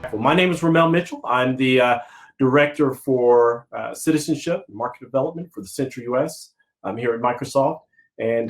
impactful. My name is Ramel Mitchell. I'm the Director for Citizenship and Market Development for the Central U.S. I'm here at Microsoft, and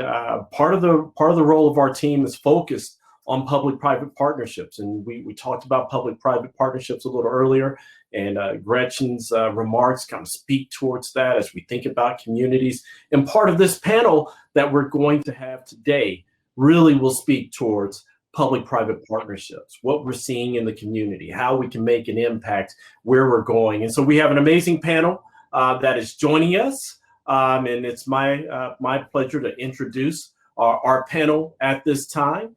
part of the role of our team is focused on public-private partnerships. And we talked about public-private partnerships a little earlier, and Gretchen's remarks kind of speak towards that as we think about communities. And part of this panel that we're going to have today really will speak towards public-private partnerships, what we're seeing in the community, how we can make an impact, where we're going. And so we have an amazing panel that is joining us, and it's my pleasure to introduce our panel at this time.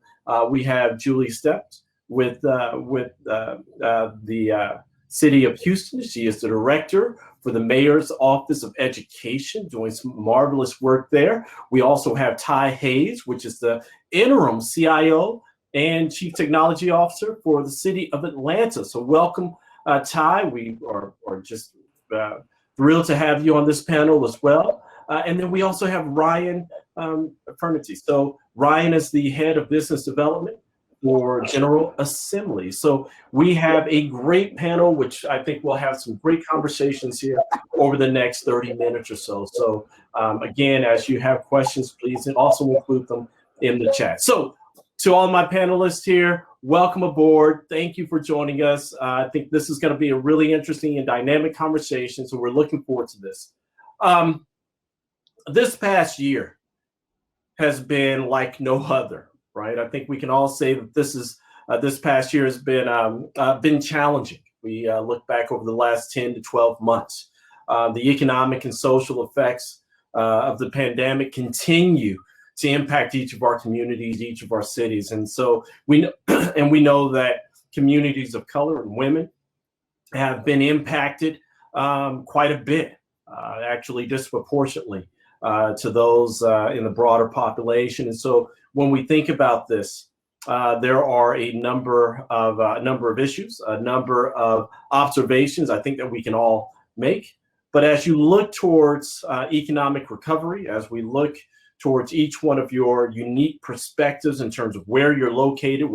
We have Julie Steps with the City of Houston. She is the Director for the Mayor's Office of Education, doing some marvelous work there. We also have Ty Hayes, which is the Interim CIO and Chief Technology Officer for the City of Atlanta. So welcome, Ty. We are just thrilled to have you on this panel as well. And then we also have Ryan Fernity. So Ryan is the Head of Business Development for General Assembly. So we have a great panel, which I think we'll have some great conversations here over the next 30 minutes or so. So again, as you have questions, please also include them in the chat. So to all my panelists here, welcome aboard. Thank you for joining us. I think this is going to be a really interesting and dynamic conversation, so we're looking forward to this. This past year has been like no other, right? I think we can all say that this past year has been challenging. We look back over the last 10 to 12 months. The economic and social effects of the pandemic continue to impact each of our communities, each of our cities. And so we know that communities of color and women have been impacted quite a bit, actually disproportionately to those in the broader population. And so when we think about this, there are a number of issues, a number of observations I think that we can all make. But as you look towards economic recovery, as we look towards each one of your unique perspectives in terms of where you're located,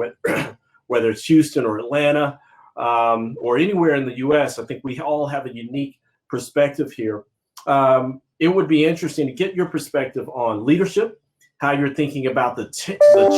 whether it's Houston or Atlanta or anywhere in the US, I think we all have a unique perspective here. It would be interesting to get your perspective on leadership, how you're thinking about the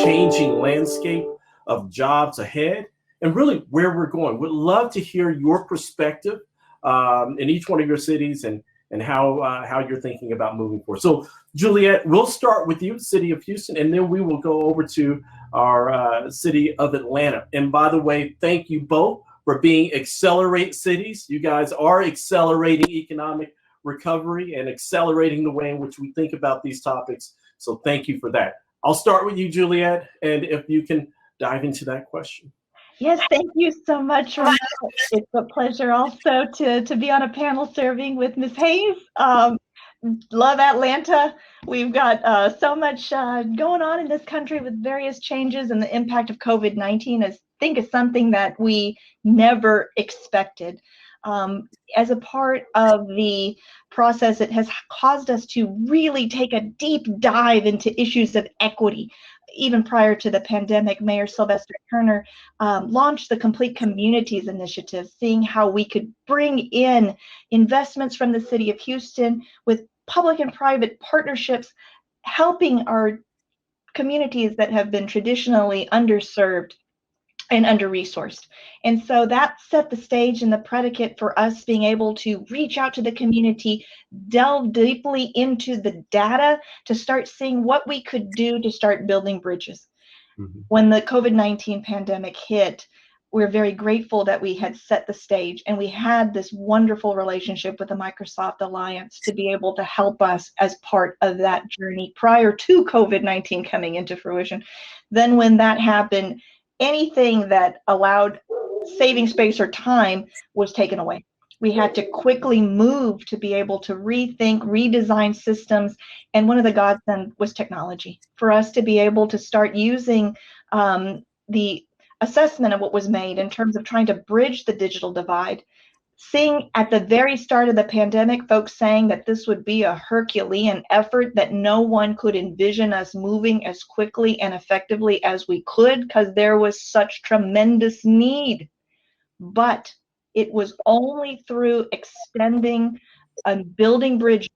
changing landscape of jobs ahead, and really where we're going. We'd love to hear your perspective in each one of your cities and how you're thinking about moving forward. So Juliet, we'll start with you, City of Houston, and then we will go over to our City of Atlanta. And by the way, thank you both for being Accelerate Cities. You guys are accelerating economic recovery and accelerating the way in which we think about these topics. So thank you for that. I'll start with you, Juliet, and if you can dive into that question. Yes, thank you so much, Ramel. It's a pleasure also to be on a panel serving with Ms. Hayes. Love Atlanta. We've got so much going on in this country with various changes, and the impact of COVID-19 I think is something that we never expected. As a part of the process, it has caused us to really take a deep dive into issues of equity. Even prior to the pandemic, Mayor Sylvester Turner launched the Complete Communities Initiative, seeing how we could bring in investments from the City of Houston with public and private partnerships, helping our communities that have been traditionally underserved and under-resourced. And so that set the stage and the predicate for us being able to reach out to the community, delve deeply into the data to start seeing what we could do to start building bridges. Mm-hmm. When the COVID-19 pandemic hit, we're very grateful that we had set the stage and we had this wonderful relationship with the Microsoft Alliance to be able to help us as part of that journey prior to COVID-19 coming into fruition. Then when that happened, anything that allowed saving space or time was taken away. We had to quickly move to be able to rethink, redesign systems. And one of the godsend was technology for us to be able to start using the assessment of what was made in terms of trying to bridge the digital divide. Seeing at the very start of the pandemic, folks saying that this would be a Herculean effort, that no one could envision us moving as quickly and effectively as we could because there was such tremendous need but it was only through extending and building bridges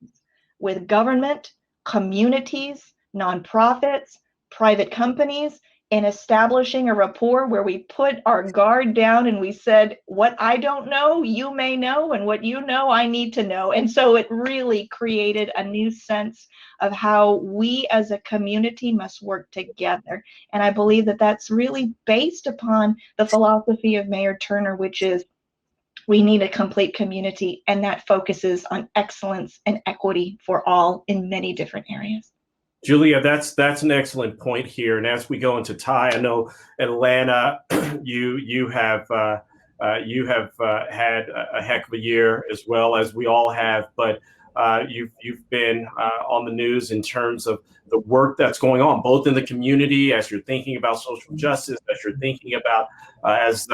with government, communities, nonprofits, private companies, and establishing a rapport where we put our guard down and we said, what I don't know, you may know, and what you know, I need to know. And so it really created a new sense of how we as a community must work together. And I believe that that's really based upon the philosophy of Mayor Turner, which is we need a complete community, and that focuses on excellence and equity for all in many different areas. Julia, that's an excellent point here. And as we go into Ty, I know Atlanta, you have had a heck of a year, as well as we all have. But you've been on the news in terms of the work that's going on, both in the community, as you're thinking about social justice, as you're thinking about as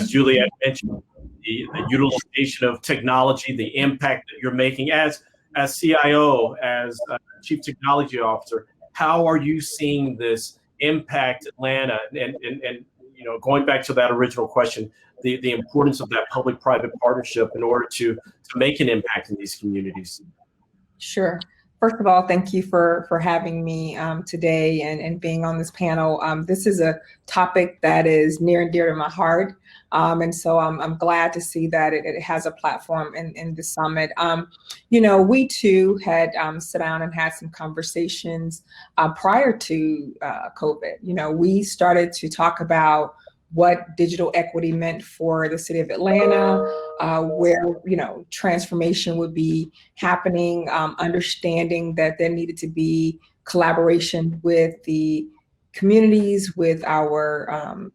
Juliet mentioned, the utilization of technology, the impact that you're making as CIO, as Chief Technology Officer. How are you seeing this impact Atlanta? And going back to that original question, the importance of that public-private partnership in order to make an impact in these communities. Sure. First of all, thank you for having me today and being on this panel. This is a topic that is near and dear to my heart. And so I'm glad to see that it has a platform in the summit. We too had sat down and had some conversations prior to COVID. We started to talk about what digital equity meant for the city of Atlanta, where, transformation would be happening, understanding that there needed to be collaboration with the communities, with our,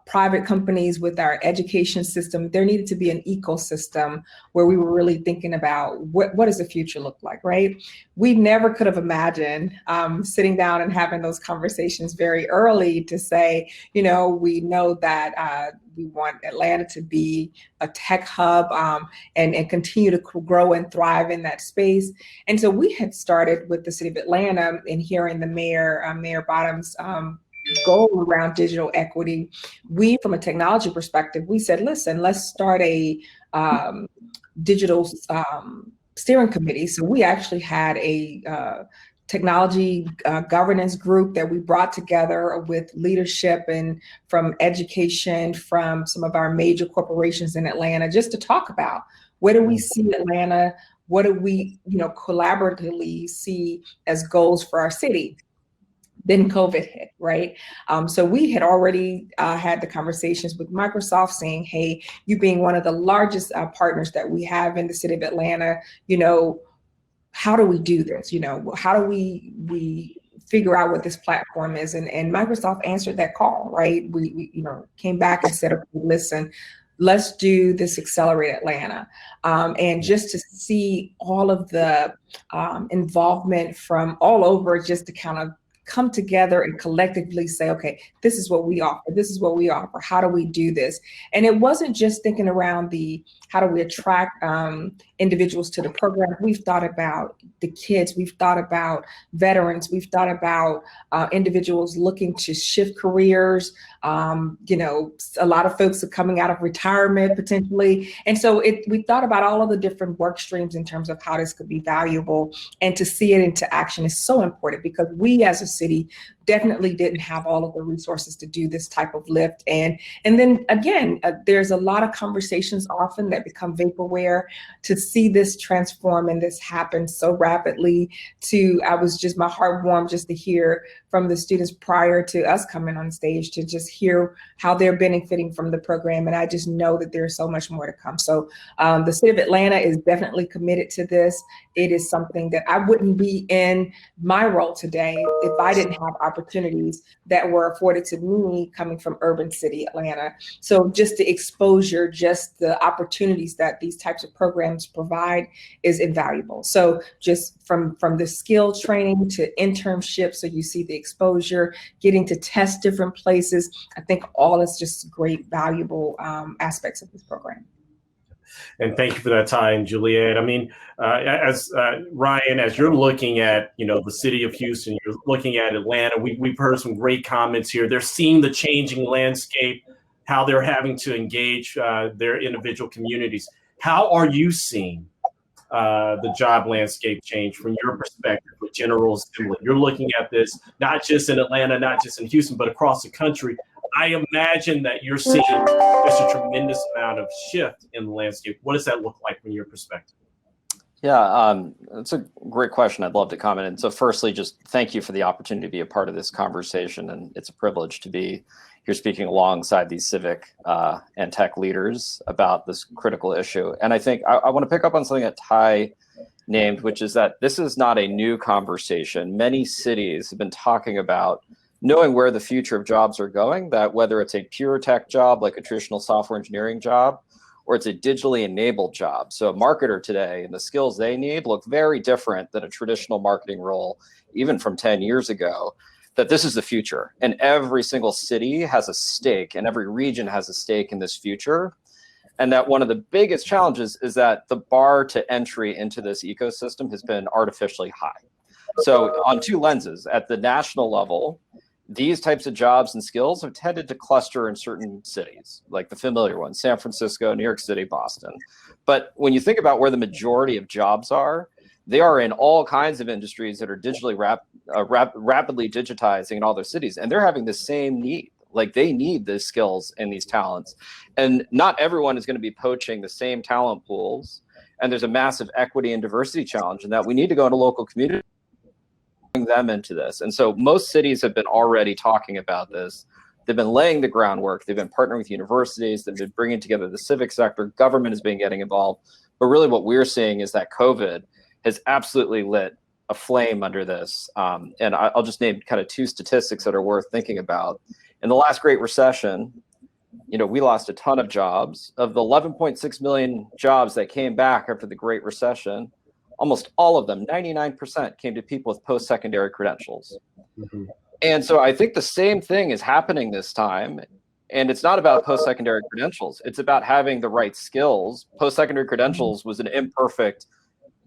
private companies, with our education system. There needed to be an ecosystem where we were really thinking about what does the future look like, right? We never could have imagined sitting down and having those conversations very early to say, we know that we want Atlanta to be a tech hub and continue to grow and thrive in that space. And so we had started with the city of Atlanta and hearing the Mayor Bottom's goal around digital equity. We, from a technology perspective, we said, listen, let's start a digital steering committee. So we actually had a technology governance group that we brought together with leadership and from education, from some of our major corporations in Atlanta, just to talk about where do we see Atlanta, what do we, collaboratively see as goals for our city. Then COVID hit, right? So we had already had the conversations with Microsoft saying, hey, you being one of the largest partners that we have in the city of Atlanta, how do we do this? How do we figure out what this platform is? And Microsoft answered that call, right? We came back and said, okay, listen, let's do this Accelerate Atlanta. And just to see all of the involvement from all over, just to kind of come together and collectively say, okay, this is what we offer. This is what we offer. How do we do this? And it wasn't just thinking around how do we attract individuals to the program. We've thought about the kids. We've thought about veterans. We've thought about individuals looking to shift careers. A lot of folks are coming out of retirement potentially. And so we thought about all of the different work streams in terms of how this could be valuable, and to see it into action is so important, because we as a city definitely didn't have all of the resources to do this type of lift. And then again, there's a lot of conversations often that become vaporware. To see this transform and this happen so rapidly, my heart warmed just to hear from the students prior to us coming on stage, to just hear how they're benefiting from the program. And I just know that there's so much more to come. So the city of Atlanta is definitely committed to this. It is something that I wouldn't be in my role today if I didn't have opportunities that were afforded to me coming from urban city Atlanta. So just the exposure, just the opportunities that these types of programs provide is invaluable. So just from the skill training to internships, so you see the exposure, getting to test different places, I think all is just great, valuable aspects of this program. And thank you for that, Ty and Juliet. I mean, as Ryan, as you're looking at, the city of Houston, you're looking at Atlanta, we've heard some great comments here. They're seeing the changing landscape. how they're having to engage their individual communities. How are you seeing the job landscape change from your perspective with General Assembly? You're looking at this not just in Atlanta, not just in Houston, but across the country. I imagine that you're seeing just a tremendous amount of shift in the landscape. What does that look like from your perspective? Yeah, that's a great question. I'd love to comment. And so firstly, just thank you for the opportunity to be a part of this conversation. And it's a privilege to be here speaking alongside these civic and tech leaders about this critical issue. And I think I want to pick up on something that Ty named, which is that this is not a new conversation. Many cities have been talking about knowing where the future of jobs are going, that whether it's a pure tech job, like a traditional software engineering job, or it's a digitally enabled job. So a marketer today and the skills they need look very different than a traditional marketing role, even from 10 years ago, that this is the future. And every single city has a stake and every region has a stake in this future. And that one of the biggest challenges is that the bar to entry into this ecosystem has been artificially high. So on two lenses, at the national level, these types of jobs and skills have tended to cluster in certain cities, like the familiar ones, San Francisco, New York City, Boston. But when you think about where the majority of jobs are, they are in all kinds of industries that are digitally rapidly digitizing in all their cities. And they're having the same need. Like they need these skills and these talents. And not everyone is going to be poaching the same talent pools. And there's a massive equity and diversity challenge in that we need to go into local communities, them into this. And so most cities have been already talking about this. They've been laying the groundwork. They've been partnering with universities. They've been bringing together the civic sector. Government has been getting involved. But really what we're seeing is that COVID has absolutely lit a flame under this. And I'll just name kind of two statistics that are worth thinking about. In the last Great Recession, we lost a ton of jobs. Of the 11.6 million jobs that came back after the Great Recession, almost all of them, 99%, came to people with post-secondary credentials. Mm-hmm. And so I think the same thing is happening this time. And it's not about post-secondary credentials. It's about having the right skills. Post-secondary credentials was an imperfect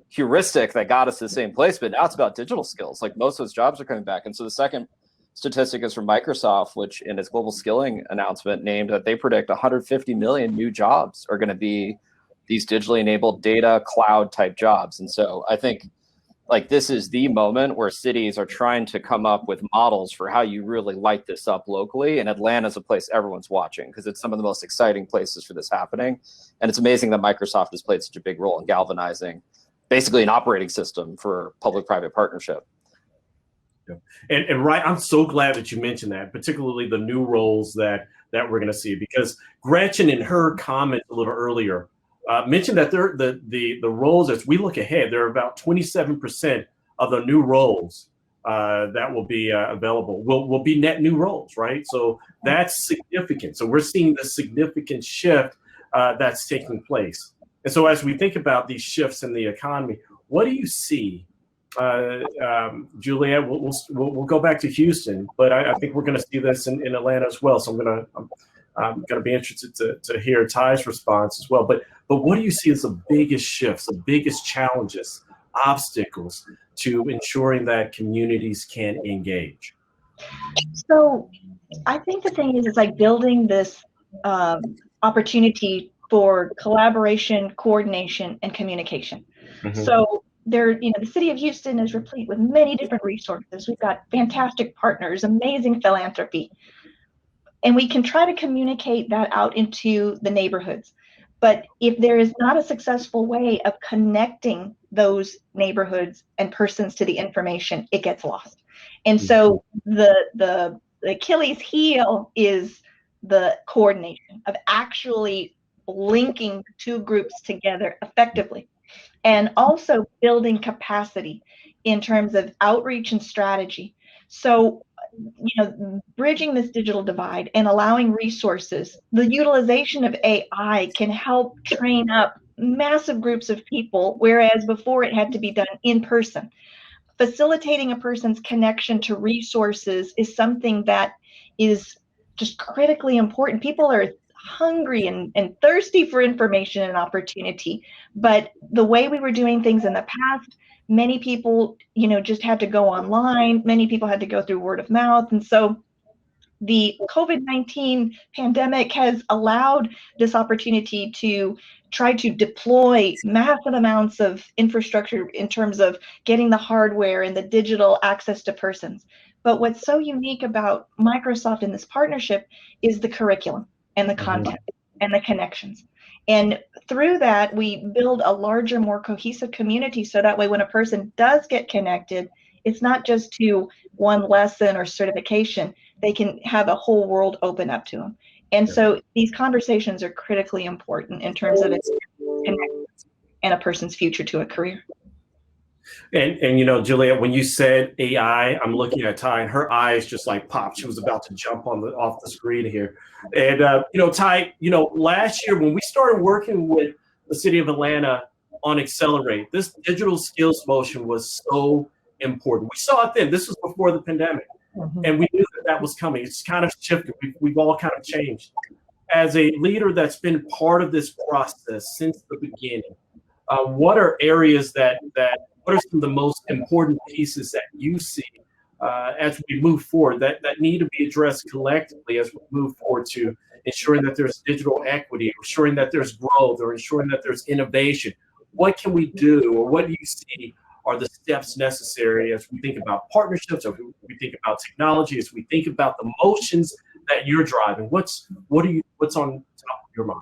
heuristic that got us to the same place, but now it's about digital skills. Like most of those jobs are coming back. And so the second statistic is from Microsoft, which in its global skilling announcement named that they predict 150 million new jobs are going to be these digitally enabled data cloud type jobs. And so I think like this is the moment where cities are trying to come up with models for how you really light this up locally. And Atlanta's a place everyone's watching because it's some of the most exciting places for this happening. And it's amazing that Microsoft has played such a big role in galvanizing basically an operating system for public-private partnership. Yeah. And right, I'm so glad that you mentioned that, particularly the new roles that we're going to see, because Gretchen in her comment a little earlier mentioned that the roles, as we look ahead, there are about 27% of the new roles that will be available will be net new roles, right? So that's significant. So we're seeing the significant shift that's taking place. And so as we think about these shifts in the economy, what do you see? Juliet, we'll go back to Houston, but I think we're going to see this in Atlanta as well. So I'm going to be interested to hear Ty's response as well. But what do you see as the biggest shifts, the biggest challenges, obstacles to ensuring that communities can engage? So I think the thing is like building this opportunity for collaboration, coordination, and communication. Mm-hmm. So the city of Houston is replete with many different resources. We've got fantastic partners, amazing philanthropy, and we can try to communicate that out into the neighborhoods. But if there is not a successful way of connecting those neighborhoods and persons to the information, it gets lost. And so the Achilles heel is the coordination of actually linking two groups together effectively, and also building capacity in terms of outreach and strategy. So, bridging this digital divide and allowing resources, the utilization of AI can help train up massive groups of people, whereas before it had to be done in person. Facilitating a person's connection to resources is something that is just critically important. People are hungry and thirsty for information and opportunity, but the way we were doing things in the past, many people, just had to go online. Many people had to go through word of mouth. And so the COVID-19 pandemic has allowed this opportunity to try to deploy massive amounts of infrastructure in terms of getting the hardware and the digital access to persons. But what's so unique about Microsoft in this partnership is the curriculum and the content and the connections. And through that, we build a larger, more cohesive community, so that way when a person does get connected, it's not just to one lesson or certification. They can have a whole world open up to them. And so these conversations are critically important in terms of its connections and a person's future to a career. And you know, Juliet, when you said AI, I'm looking at Ty, and her eyes just like popped. She was about to jump off the screen here. And you know, Ty, you know, last year when we started working with the city of Atlanta on Accelerate, this digital skills motion was so important. We saw it then. This was before the pandemic, and we knew that was coming. It's kind of shifted. We've all kind of changed. As a leader that's been part of this process since the beginning, what are areas what are some of the most important pieces that you see as we move forward that need to be addressed collectively as we move forward to ensuring that there's digital equity, ensuring that there's growth, or ensuring that there's innovation? What can we do, or what do you see are the steps necessary as we think about partnerships, or we think about technology, as we think about the motions that you're driving? What's on top of your mind?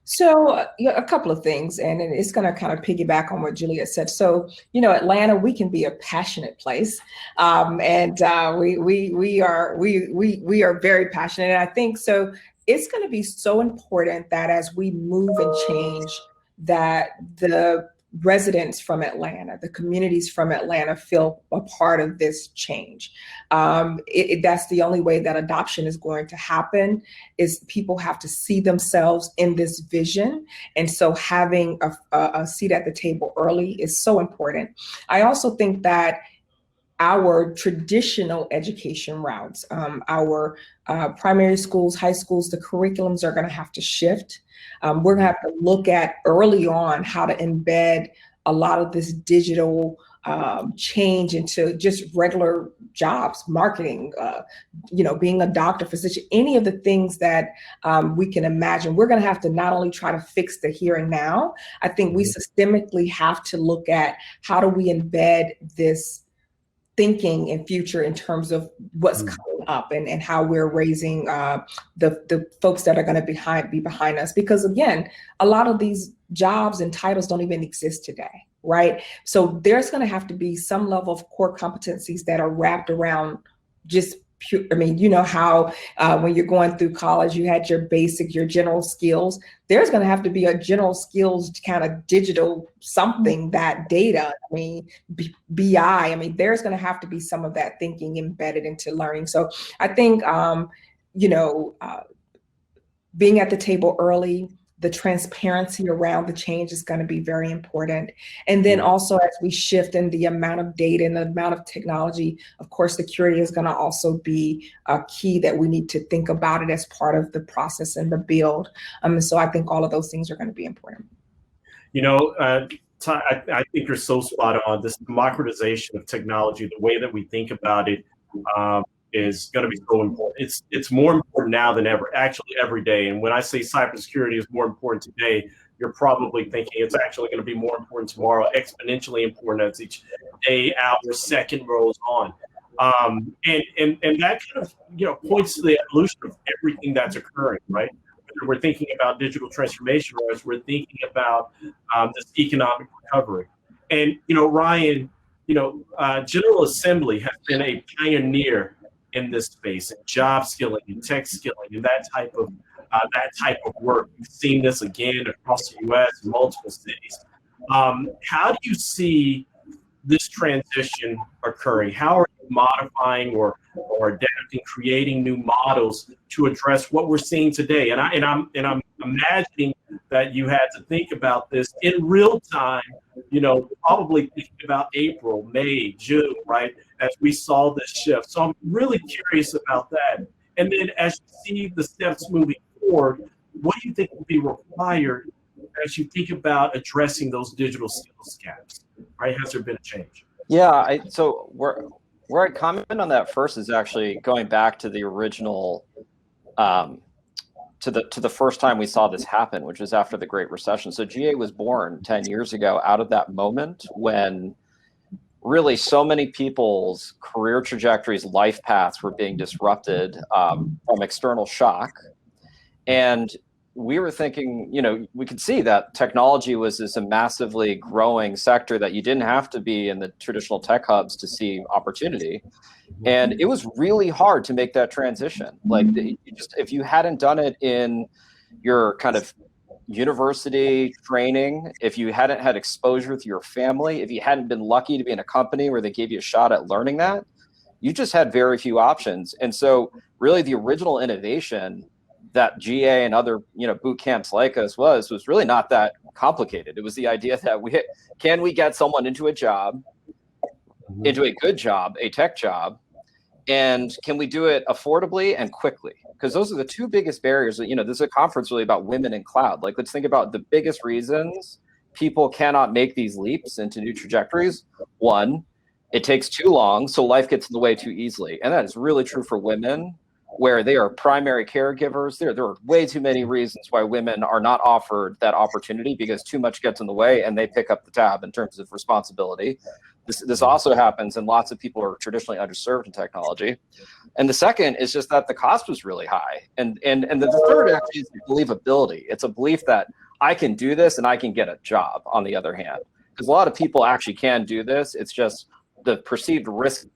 So a couple of things, and it's going to kind of piggyback on what Juliet said. So, you know, Atlanta, we can be a passionate place, and we are very passionate. And I think so. It's going to be so important that as we move and change, that the residents from Atlanta, the communities from Atlanta feel a part of this change. That's the only way that adoption is going to happen, is people have to see themselves in this vision. And so having a seat at the table early is so important. I also think that our traditional education routes, our primary schools, high schools, the curriculums are going to have to shift. We're going to have to look at early on how to embed a lot of this digital change into just regular jobs, marketing, you know, being a doctor, physician, any of the things that we can imagine. We're going to have to not only try to fix the here and now, I think we systemically have to look at how do we embed this thinking in future in terms of what's coming up and how we're raising the folks that are going to be behind us. Because again, a lot of these jobs and titles don't even exist today, right? So there's going to have to be some level of core competencies that are wrapped around just pure, I mean, you know how when you're going through college, you had your basic, your general skills. There's going to have to be a general skills kind of digital something, that data, I mean, BI, I mean, there's going to have to be some of that thinking embedded into learning. So I think, you know, being at the table early, the transparency around the change is going to be very important. And then also as we shift in the amount of data and the amount of technology, of course, security is going to also be a key that we need to think about it as part of the process and the build. So I think all of those things are going to be important. You know, I think you're so spot on. This democratization of technology, the way that we think about it, is going to be so important. It's more important now than ever, actually every day. And when I say cybersecurity is more important today, you're probably thinking it's actually going to be more important tomorrow, exponentially important as each day, hour, second rolls on. And that kind of, you know, points to the evolution of everything that's occurring, right? Whether we're thinking about digital transformation or as we're thinking about this economic recovery. And, you know, Ryan, you know, General Assembly has been a pioneer in this space, and job skilling and tech skilling and that type of work. We've seen this again across the U.S. in multiple cities. How do you see this transition occurring? How are you modifying or adapting, creating new models to address what we're seeing today? And I'm imagining that you had to think about this in real time, you know, probably thinking about April, May, June, right, as we saw this shift. So I'm really curious about that. And then as you see the steps moving forward, what do you think will be required as you think about addressing those digital skills gaps, right? Has there been a change? Yeah, so Where I'd comment on that first is actually going back to the original, to the first time we saw this happen, which was after the Great Recession. So GA was born 10 years ago out of that moment when really so many people's career trajectories, life paths were being disrupted from external shock. And we were thinking, you know, we could see that technology was a massively growing sector that you didn't have to be in the traditional tech hubs to see opportunity. And it was really hard to make that transition. Like, if you hadn't done it in your kind of university training, if you hadn't had exposure with your family, if you hadn't been lucky to be in a company where they gave you a shot at learning that, you just had very few options. And so really the original innovation that GA and other, you know, boot camps like us was really not that complicated. It was the idea that can we get someone into a job, into a good job, a tech job, and can we do it affordably and quickly? Because those are the two biggest barriers. You know, this is a conference really about women in cloud. Like, let's think about the biggest reasons people cannot make these leaps into new trajectories. One, it takes too long, so life gets in the way too easily. And that is really true for women, where they are primary caregivers. There are way too many reasons why women are not offered that opportunity, because too much gets in the way and they pick up the tab in terms of responsibility. This also happens, and lots of people are traditionally underserved in technology. And the second is just that the cost was really high. And the third actually is believability. It's a belief that I can do this and I can get a job, on the other hand. Because a lot of people actually can do this. It's just the perceived risk.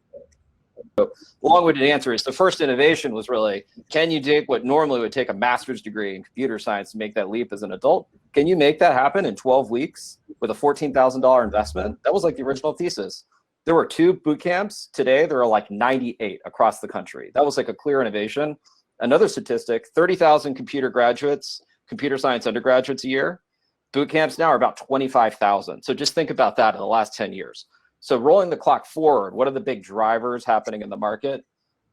So long-winded answer is the first innovation was really, can you take what normally would take a master's degree in computer science to make that leap as an adult? Can you make that happen in 12 weeks with a $14,000 investment? That was like the original thesis. There were 2 boot camps. Today, there are like 98 across the country. That was like a clear innovation. Another statistic, 30,000 computer graduates, computer science undergraduates a year. Boot camps now are about 25,000. So just think about that in the last 10 years. So rolling the clock forward, what are the big drivers happening in the market?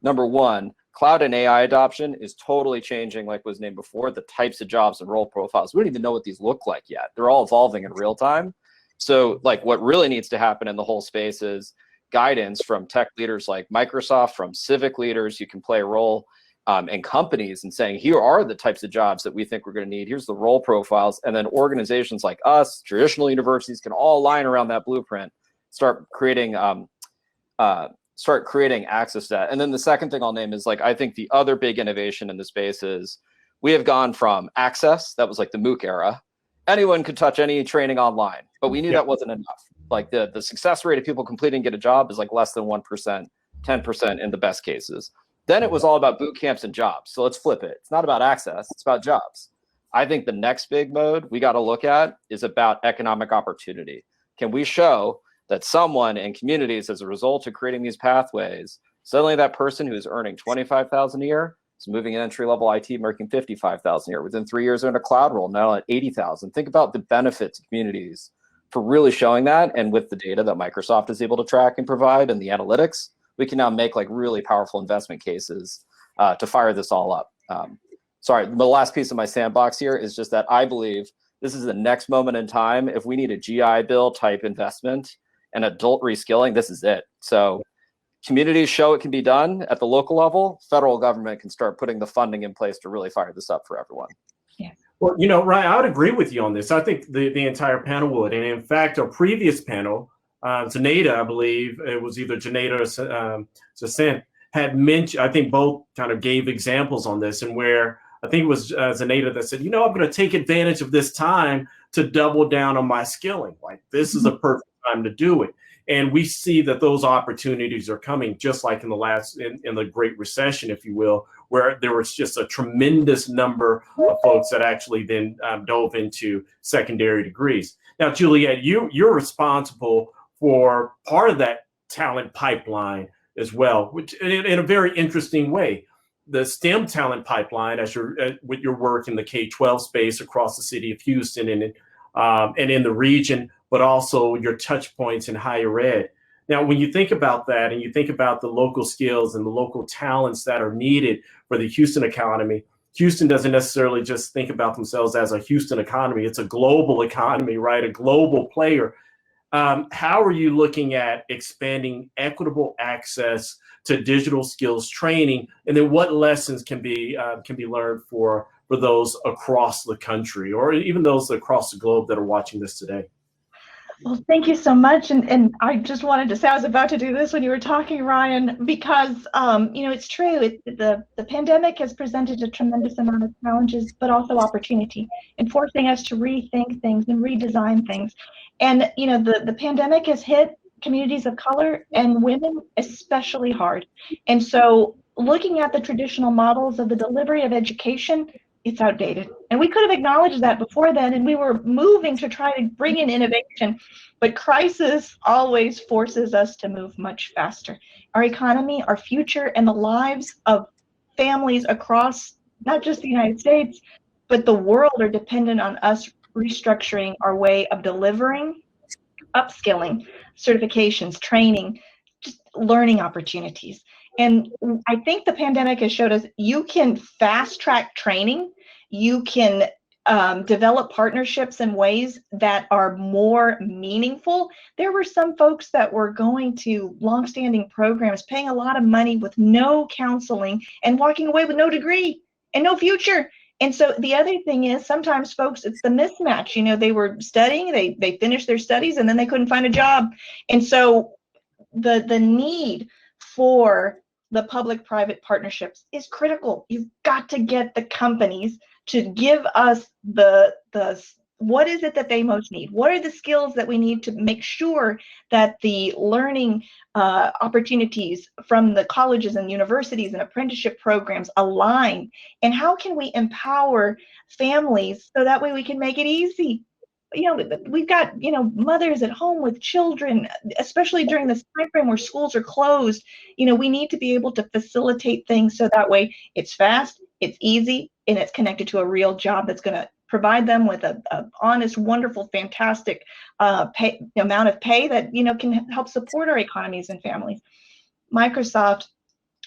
Number one, cloud and AI adoption is totally changing, like was named before, the types of jobs and role profiles. We don't even know what these look like yet. They're all evolving in real time. So like what really needs to happen in the whole space is guidance from tech leaders like Microsoft, from civic leaders. You can play a role in companies and saying, here are the types of jobs that we think we're going to need. Here's the role profiles. And then organizations like us, traditional universities, can all align around that blueprint. Start creating access to that. And then the second thing I'll name is, like, I think the other big innovation in the space is we have gone from access, that was like the MOOC era. Anyone could touch any training online, but we knew that wasn't enough. Like the success rate of people completing get a job is like less than 1%, 10% in the best cases. Then it was all about boot camps and jobs. So let's flip it. It's not about access, it's about jobs. I think the next big mode we got to look at is about economic opportunity. Can we show that someone in communities, as a result of creating these pathways, suddenly that person who's earning $25,000 a year is moving in entry-level IT, making $55,000 a year. Within 3 years, they're in a cloud role, now at $80,000. Think about the benefits to communities for really showing that. And with the data that Microsoft is able to track and provide and the analytics, we can now make like really powerful investment cases to fire this all up. Sorry, the last piece of my sandbox here is just that I believe this is the next moment in time. If we need a GI Bill type investment and adult reskilling, this is it. So communities show it can be done at the local level. Federal government can start putting the funding in place to really fire this up for everyone. Yeah. Well, you know, Ryan, I would agree with you on this. I think the entire panel would. And in fact, our previous panel, Janeda, I believe it was either Janeda or Jacinth, had mentioned, I think both kind of gave examples on this, and where I think it was Janeda that said, you know, I'm going to take advantage of this time to double down on my skilling. Like, this is a perfect time to do it. And we see that those opportunities are coming, just like in the Great Recession, if you will, where there was just a tremendous number of folks that actually then dove into secondary degrees. Now, Juliet, you're responsible for part of that talent pipeline as well, which in a very interesting way. The STEM talent pipeline, as with your work in the K-12 space across the city of Houston and in the region, but also your touch points in higher ed. Now, when you think about that and you think about the local skills and the local talents that are needed for the Houston economy, Houston doesn't necessarily just think about themselves as a Houston economy. It's a global economy, right? A global player. How are you looking at expanding equitable access to digital skills training, and then what lessons can be learned for those across the country, or even those across the globe that are watching this today? Well, thank you so much. And I just wanted to say, I was about to do this when you were talking, Ryan, because, it's true. The pandemic has presented a tremendous amount of challenges, but also opportunity, and forcing us to rethink things and redesign things. And, the pandemic has hit communities of color and women especially hard. And so looking at the traditional models of the delivery of education, it's outdated. And we could have acknowledged that before then, and we were moving to try to bring in innovation. But crisis always forces us to move much faster. Our economy, our future, and the lives of families across not just the United States, but the world are dependent on us restructuring our way of delivering, upskilling, certifications, training, just learning opportunities. And I think the pandemic has showed us you can fast track training. You can develop partnerships in ways that are more meaningful. There were some folks that were going to longstanding programs, paying a lot of money with no counseling and walking away with no degree and no future. And so the other thing is sometimes folks, it's the mismatch. They were studying, they finished their studies, and then they couldn't find a job. And so the need for the public-private partnerships is critical. You've got to get the companies to give us the what is it that they most need? What are the skills that we need to make sure that the learning opportunities from the colleges and universities and apprenticeship programs align? And how can we empower families so that way we can make it easy? We've got, mothers at home with children, especially during this time frame where schools are closed. We need to be able to facilitate things so that way it's fast, it's easy, and it's connected to a real job that's going to provide them with a honest, wonderful, fantastic amount of pay that, can help support our economies and families. Microsoft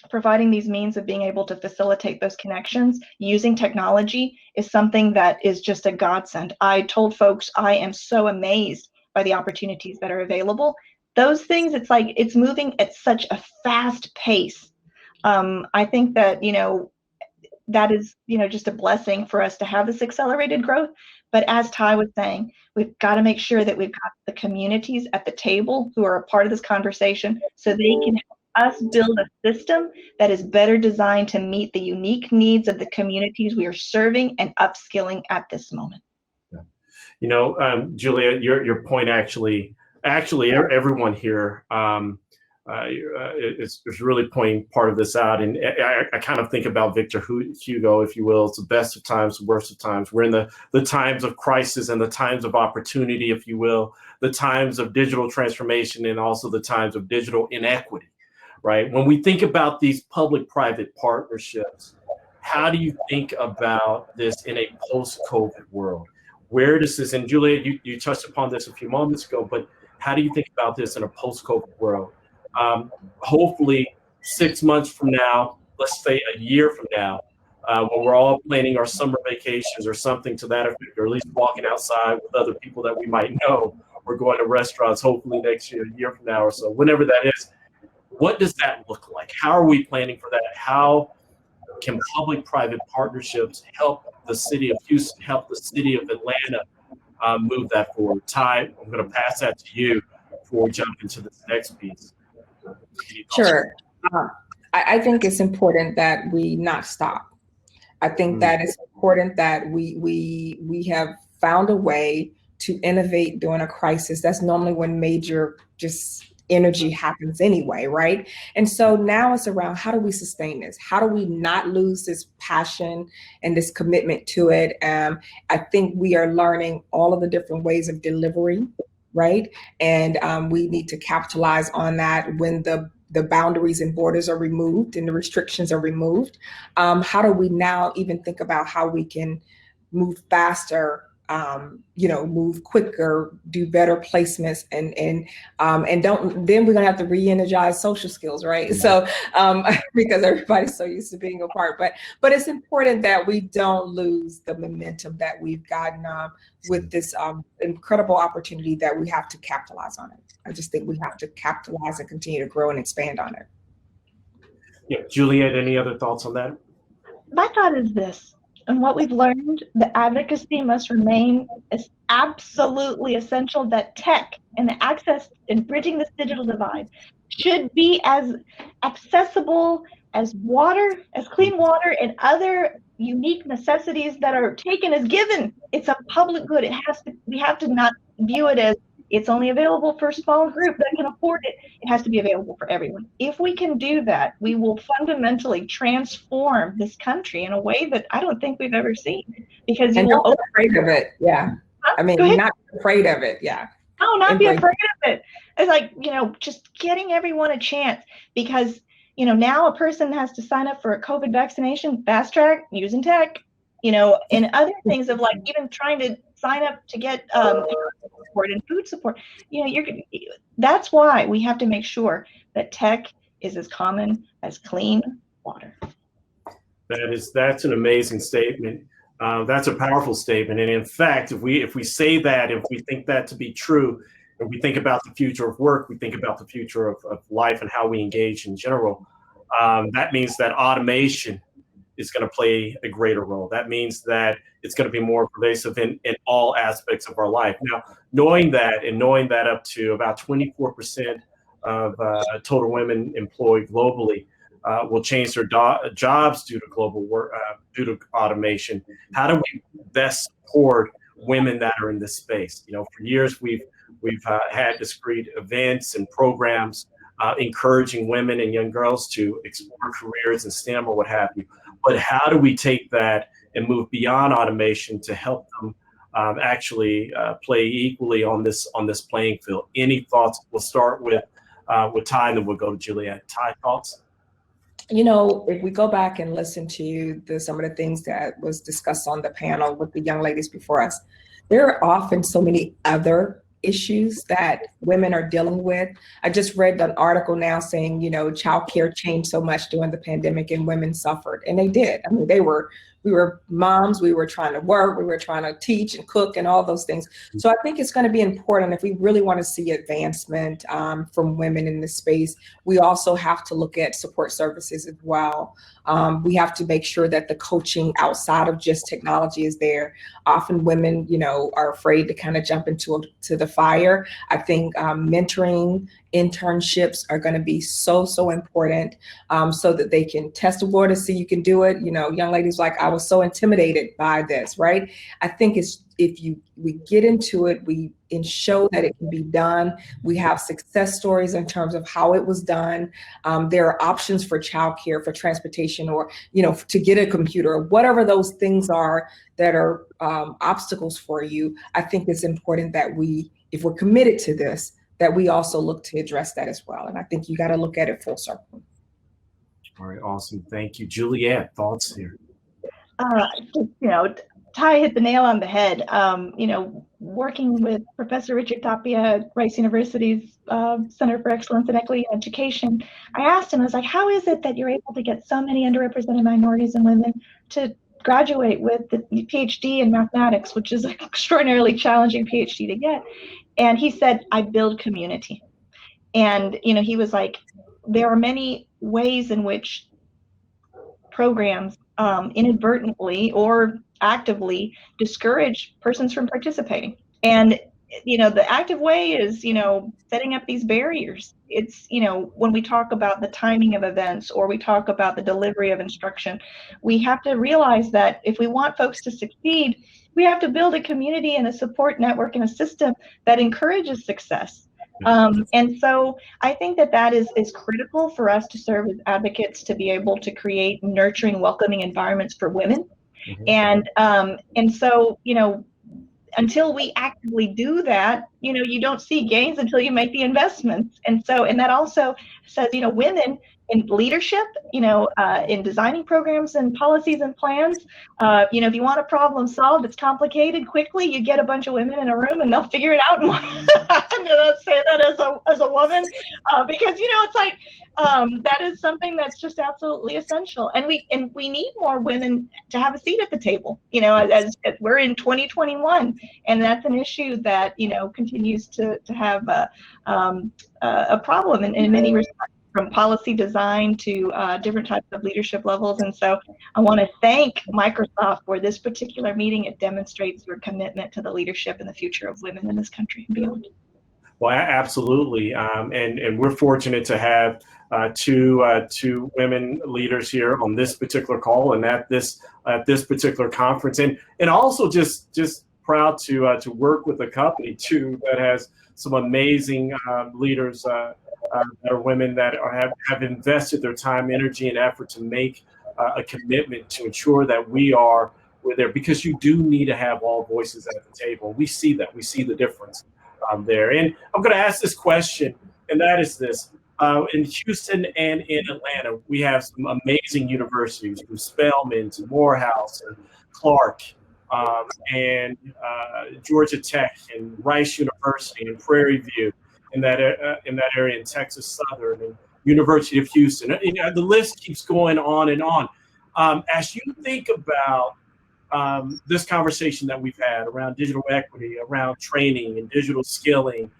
providing these means of being able to facilitate those connections using technology is something that is just a godsend. I told folks I am so amazed by the opportunities that are available. Those things, it's like it's moving at such a fast pace. I think that, that is, just a blessing for us to have this accelerated growth. But as Ty was saying, we've got to make sure that we've got the communities at the table who are a part of this conversation so they can help us build a system that is better designed to meet the unique needs of the communities we are serving and upskilling at this moment. Julia, your point actually everyone here is really pointing part of this out. And I kind of think about Victor Hugo, if you will. It's the best of times, the worst of times. We're in the times of crisis and the times of opportunity, if you will, the times of digital transformation and also the times of digital inequity. Right? When we think about these public-private partnerships, how do you think about this in a post-COVID world? Where does this, and Julia, you touched upon this a few moments ago, but how do you think about this in a post-COVID world? Hopefully 6 months from now, let's say a year from now, when we're all planning our summer vacations or something to that effect, or at least walking outside with other people that we might know, or going to restaurants, hopefully next year, a year from now or so, whenever that is. What does that look like? How are we planning for that? How can public-private partnerships help the city of Houston, help the city of Atlanta move that forward? Ty, I'm going to pass that to you before we jump into this next piece. Sure. I think it's important that we not stop. I think that it's important that we have found a way to innovate during a crisis. That's normally when major just energy happens anyway, right? And so now it's around how do we sustain this? How do we not lose this passion and this commitment to it? I think we are learning all of the different ways of delivery, right? And we need to capitalize on that when the boundaries and borders are removed and the restrictions are removed. How do we now even think about how we can move faster move quicker, do better placements, and don't. Then we're gonna have to re-energize social skills, right? So because everybody's so used to being apart, but it's important that we don't lose the momentum that we've gotten with this incredible opportunity that we have to capitalize on it. I just think we have to capitalize and continue to grow and expand on it. Yeah, Juliet, any other thoughts on that? My thought is this, and what we've learned, the advocacy must remain as absolutely essential, that tech and the access and bridging this digital divide should be as accessible as water, as clean water, and other unique necessities that are taken as given. It's a public good. We have to not view it as it's only available for a small group that can afford it. It has to be available for everyone. If we can do that, we will fundamentally transform this country in a way that I don't think we've ever seen. Because you will not afraid of it. Yeah. I mean, not afraid of it. Yeah. No, not be afraid of it. It's like, just getting everyone a chance, because, now a person has to sign up for a COVID vaccination, fast track, using tech, and other things of like even trying to sign up to get support and food support. That's why we have to make sure that tech is as common as clean water. That's an amazing statement. That's a powerful statement. And in fact, if we say that, if we think that to be true, and we think about the future of work, we think about the future of life and how we engage in general, that means that automation is going to play a greater role. That means that it's going to be more pervasive in all aspects of our life. Now, knowing that up to about 24% of total women employed globally will change their jobs due to global work, due to automation. How do we best support women that are in this space? For years we've had discrete events and programs encouraging women and young girls to explore careers in STEM or what have you. But how do we take that and move beyond automation to help them actually play equally on this playing field? Any thoughts? We'll start with Ty, and then we'll go to Juliet. Ty, thoughts? If we go back and listen to some of the things that was discussed on the panel with the young ladies before us, there are often so many other issues that women are dealing with. I just read an article now saying, childcare changed so much during the pandemic and women suffered, and they did. I mean, we were moms, we were trying to work, we were trying to teach and cook and all those things. So I think it's going to be important if we really want to see advancement from women in this space. We also have to look at support services as well. We have to make sure that the coaching outside of just technology is there. Often women, are afraid to kind of jump into the fire. I think mentoring, internships are going to be so important, so that they can test the water, see you can do it. Young ladies like, I was so intimidated by this, right? I think we get into it, we show that it can be done. We have success stories in terms of how it was done. There are options for childcare, for transportation, or to get a computer, or whatever those things are that are obstacles for you. I think it's important that if we're committed to this, that we also look to address that as well. And I think you got to look at it full circle. All right, awesome. Thank you. Juliet, thoughts here? Ty hit the nail on the head. Working with Professor Richard Tapia at Rice University's Center for Excellence in Equity in Education, I asked him, I was like, how is it that you're able to get so many underrepresented minorities and women to graduate with the PhD in mathematics, which is an extraordinarily challenging PhD to get? And he said, I build community. And, he was like, there are many ways in which programs inadvertently or actively discourage persons from participating. And, the active way is, setting up these barriers. It's, when we talk about the timing of events or we talk about the delivery of instruction, we have to realize that if we want folks to succeed, we have to build a community and a support network and a system that encourages success. And so I think that is critical for us to serve as advocates, to be able to create nurturing, welcoming environments for women. Mm-hmm. And so, until we actively do that, you don't see gains until you make the investments. And that also says, women in leadership, in designing programs and policies and plans, if you want a problem solved, it's complicated quickly, you get a bunch of women in a room and they'll figure it out. And I'm going to say that as a woman, because, it's like, that is something that's just absolutely essential. And we need more women to have a seat at the table, as we're in 2021, and that's an issue that, continues to have a problem in many respects, from policy design to different types of leadership levels. And so I want to thank Microsoft for this particular meeting. It demonstrates your commitment to the leadership and the future of women in this country and beyond. Well, absolutely. And we're fortunate to have two women leaders here on this particular call and at this particular conference. And also just proud to work with a company too that has some amazing leaders that are women that have invested their time, energy, and effort to make a commitment to ensure that we're there, because you do need to have all voices at the table. We see that. We see the difference there. And I'm going to ask this question, and that is this. In Houston and in Atlanta, we have some amazing universities, from Spelman to Morehouse and Clark, and Georgia Tech and Rice University and Prairie View in that area in Texas Southern, and University of Houston. The list keeps going on and on. As you think about this conversation that we've had around digital equity, around training and digital skilling,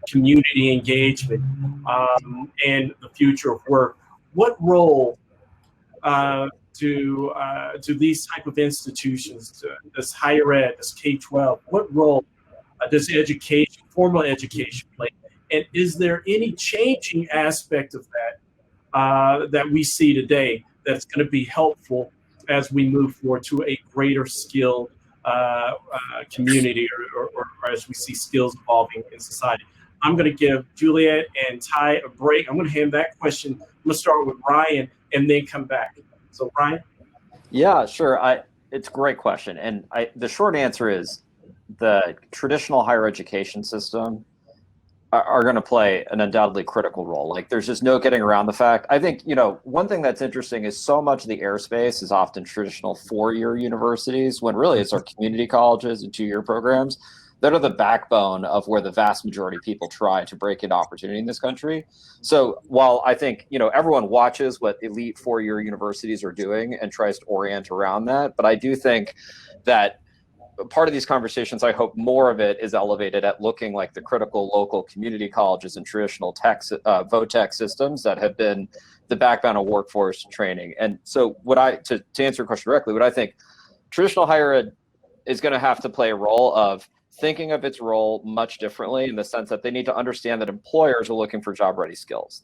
community engagement, and the future of work, what role do these type of institutions, this higher ed, this K-12, what role does formal education play? And is there any changing aspect of that that we see today that's going to be helpful as we move forward to a greater skilled community, or as we see skills evolving in society? I'm going to give Juliet and Ty a break. I'm going to hand that question. I'm going to start with Ryan and then come back. So Ryan? Yeah, sure. It's a great question. And the short answer is the traditional higher education system are going to play an undoubtedly critical role. Like, there's just no getting around the fact. I think, one thing that's interesting is so much of the airspace is often traditional 4-year universities, when really it's our community colleges and 2-year programs that are the backbone of where the vast majority of people try to break into opportunity in this country. So while I think, everyone watches what elite 4-year universities are doing and tries to orient around that, but I do think that part of these conversations, I hope more of it is elevated at looking like the critical local community colleges and traditional vo-tech systems that have been the backbone of workforce training. And so to answer your question directly, what I think traditional higher ed is going to have to play a role of thinking of its role much differently, in the sense that they need to understand that employers are looking for job-ready skills.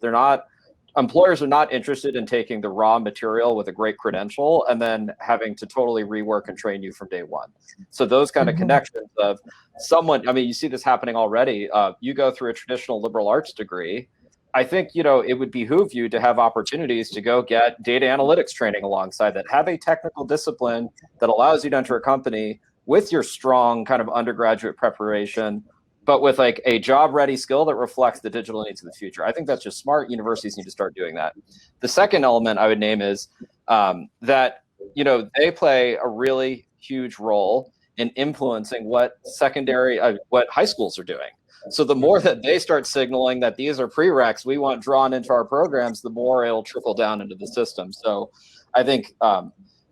Employers are not interested in taking the raw material with a great credential and then having to totally rework and train you from day one. So those kind of connections of someone, you see this happening already. You go through a traditional liberal arts degree. I think, it would behoove you to have opportunities to go get data analytics training alongside that, have a technical discipline that allows you to enter a company with your strong kind of undergraduate preparation, but with like a job ready skill that reflects the digital needs of the future. I think that's just smart. Universities need to start doing that. The second element I would name is that, they play a really huge role in influencing what high schools are doing. So the more that they start signaling that these are prereqs we want drawn into our programs, the more it'll trickle down into the system. So I think,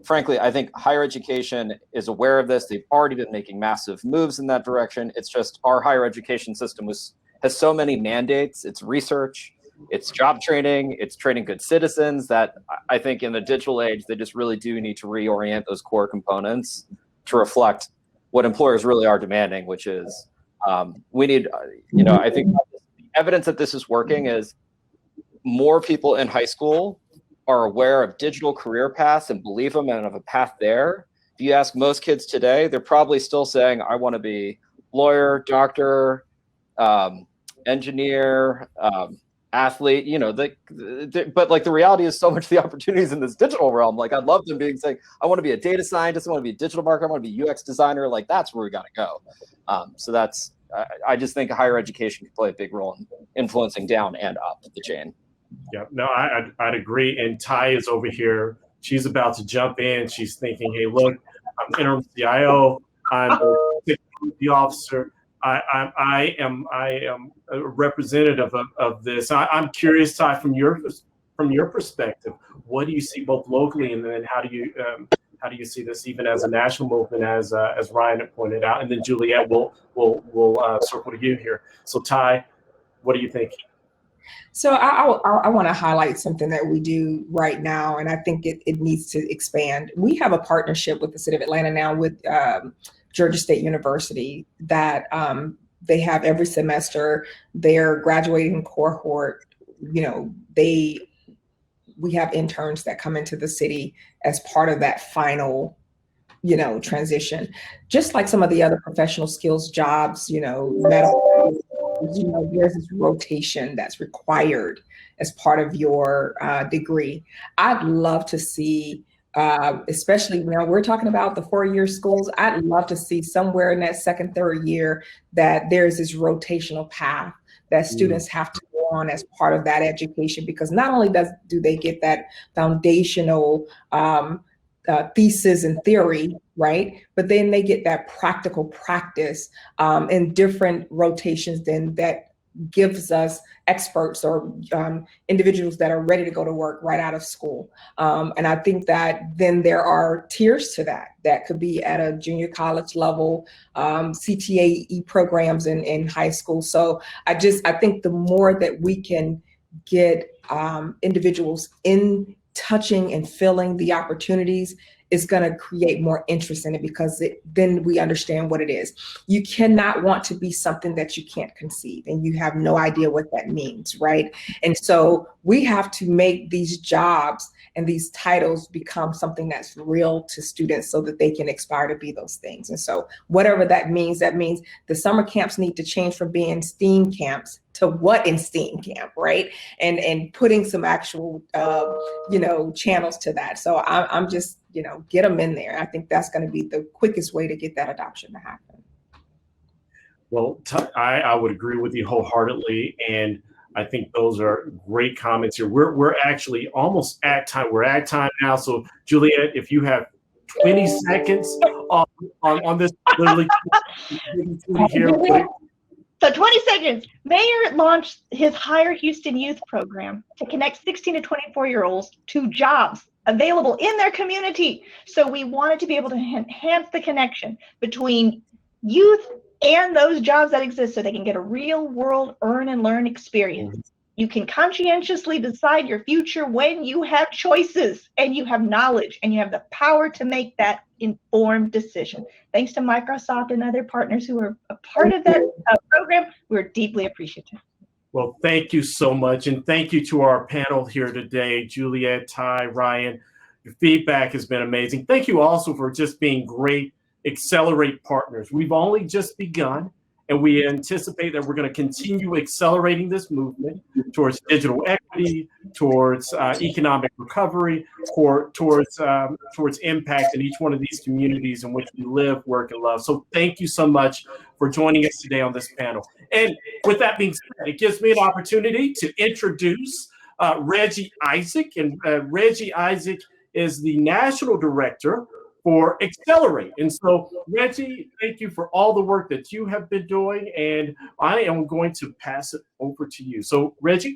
frankly, I think higher education is aware of this. They've already been making massive moves in that direction. It's just our higher education system has so many mandates. It's research, it's job training, it's training good citizens, that I think in the digital age, they just really do need to reorient those core components to reflect what employers really are demanding, which is we need, I think the evidence that this is working is more people in high school are aware of digital career paths and believe them and have a path there. If you ask most kids today, they're probably still saying, I want to be lawyer, doctor, engineer, athlete, you know, but like the reality is so much of the opportunities in this digital realm. Like I'd love them being saying, I want to be a data scientist, I want to be a digital marketer, I want to be a UX designer. Like that's where we got to go. So that's, I just think higher education can play a big role in influencing down and up the chain. Yeah, no, I'd agree. And Ty is over here. She's about to jump in. She's thinking, hey, look, I'm interim CIO. I'm a security officer. I am a representative of this. I'm curious, Ty, from your perspective, what do you see both locally, and then how do you see this even as a national movement, as Ryan had pointed out, and then Juliet will circle to you here. So Ty, what do you think? So I want to highlight something that we do right now, and I think it needs to expand. We have a partnership with the City of Atlanta now with Georgia State University that they have every semester. Their graduating cohort, you know, we have interns that come into the city as part of that final, you know, transition. Just like some of the other professional skills jobs, you know, medical, you know, there's this rotation that's required as part of your degree. I'd love to see, especially now we're talking about the 4-year schools, I'd love to see somewhere in that second, third year that there's this rotational path that students have to go on as part of that education, because not only do they get that foundational thesis and theory, right? But then they get that practical practice in different rotations then that gives us experts or individuals that are ready to go to work right out of school. And I think that then there are tiers to that. That could be at a junior college level, CTAE programs in high school. So I think the more that we can get individuals in touching and filling the opportunities is going to create more interest in it, because then we understand what it is. You cannot want to be something that you can't conceive and you have no idea what that means, right? And so we have to make these jobs and these titles become something that's real to students so that they can aspire to be those things. And so whatever that means the summer camps need to change from being STEAM camps to what in STEAM camp, right? And putting some actual, you know, channels to that. So I'm just, you know, get them in there. I think that's going to be the quickest way to get that adoption to happen. Well, I would agree with you wholeheartedly, and I think those are great comments here. We're actually almost at time. We're at time now. So Juliet, if you have 20 seconds on this, literally here. So 20 seconds. Mayor launched his Hire Houston Youth program to connect 16 to 24-year-olds to jobs available in their community. So we wanted to be able to enhance the connection between youth and those jobs that exist so they can get a real world earn and learn experience. You can conscientiously decide your future when you have choices and you have knowledge and you have the power to make that informed decision. Thanks to Microsoft and other partners who are a part of that program, we're deeply appreciative. Well, thank you so much. And thank you to our panel here today, Juliet, Ty, Ryan. Your feedback has been amazing. Thank you also for just being great Accelerate partners. We've only just begun, and we anticipate that we're going to continue accelerating this movement towards digital equity, towards economic recovery, towards impact in each one of these communities in which we live, work, and love. So thank you so much for joining us today on this panel. And with that being said, it gives me an opportunity to introduce Reggie Isaac. And Reggie Isaac is the National Director for Accelerate. And so, Reggie, thank you for all the work that you have been doing, and I am going to pass it over to you. So, Reggie.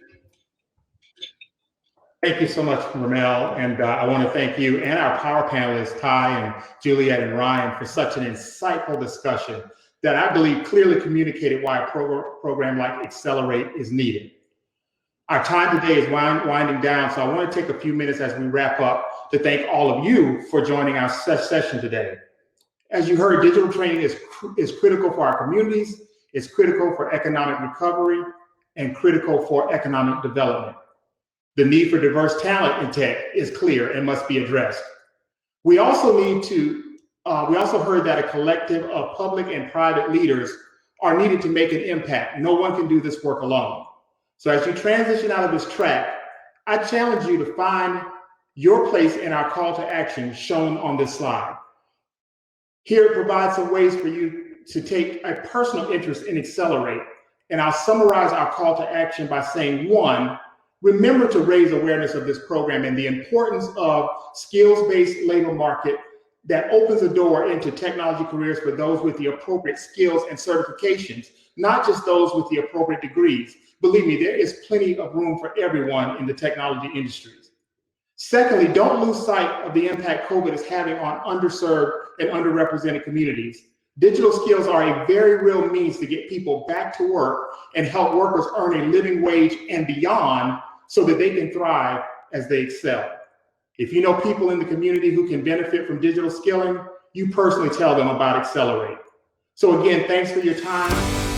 Thank you so much, Ramel, and I want to thank you and our power panelists, Ty and Juliet and Ryan, for such an insightful discussion that I believe clearly communicated why a program like Accelerate is needed. Our time today is winding down, so I want to take a few minutes as we wrap up to thank all of you for joining our session today. As you heard, digital training is critical for our communities, it's critical for economic recovery, and critical for economic development. The need for diverse talent in tech is clear and must be addressed. We also heard that a collective of public and private leaders are needed to make an impact. No one can do this work alone. So as you transition out of this track, I challenge you to find your place in our call to action shown on this slide. Here it provides some ways for you to take a personal interest in Accelerate. And I'll summarize our call to action by saying, 1, remember to raise awareness of this program and the importance of skills-based labor market that opens a door into technology careers for those with the appropriate skills and certifications, not just those with the appropriate degrees. Believe me, there is plenty of room for everyone in the technology industries. Secondly, don't lose sight of the impact COVID is having on underserved and underrepresented communities. Digital skills are a very real means to get people back to work and help workers earn a living wage and beyond so that they can thrive as they excel. If you know people in the community who can benefit from digital skilling, you personally tell them about Accelerate. So again, thanks for your time.